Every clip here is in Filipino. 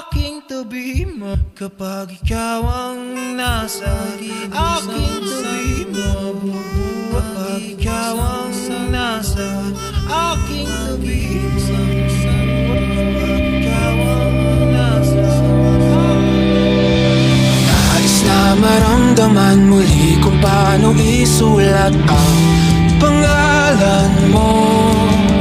aking tabi mo. Kapag ikaw ang nasa aking tabi mo, kapag ikaw ang nasa aking tabi mo, kapag ikaw ang nasa. Nais na maramdaman muli kung paano isulat ang pangalan mo.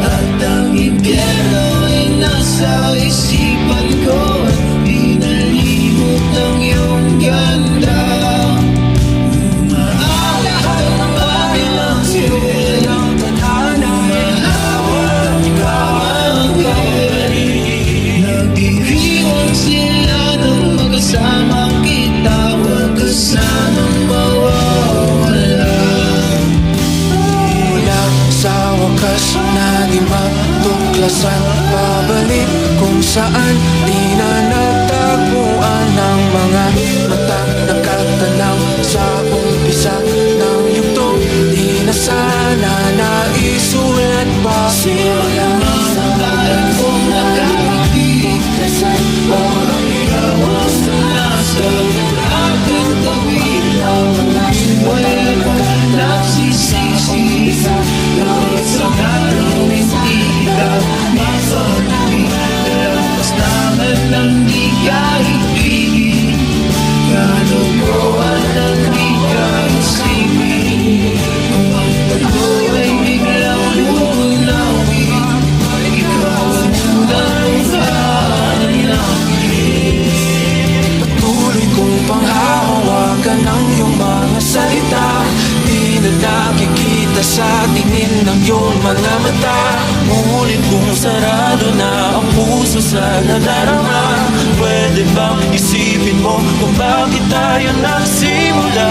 At ang impyerno ay nasa isipan ko, at pinalimot ang iyong ganda. Umaalahal ang aking ang siwel ng tadhana, umahawag ka ang kawali. Nag-iiwan sila nang magkasama kita, huwag ka sanang mawawala. Mula sa wakas na di matuklasan, pabalik kung saan di na nagtagpuan ng mga matang nakatanaw sa umpisa ng yugtong. Di na sana naisulat pa. Simula sa tayo kung nakakapig kasan, parang ikaw ang nasa aking tabi. Wala kong nagsisisi, kahit sa araw hindi ka masabi. Lampas naman ang di ka ibigin, kalukuhan ang di ka isipin. Kung ang tayo ay biglang lumunawin, ikaw ang unang hanapin. Patuloy kong panghahawakan ang iyong mga salita, di na nakikita sa tingin ng iyong mga mata. Ngunit kung sarado na ang puso sa nadarama, pwede bang isipin mo kung bakit tayo nagsimula?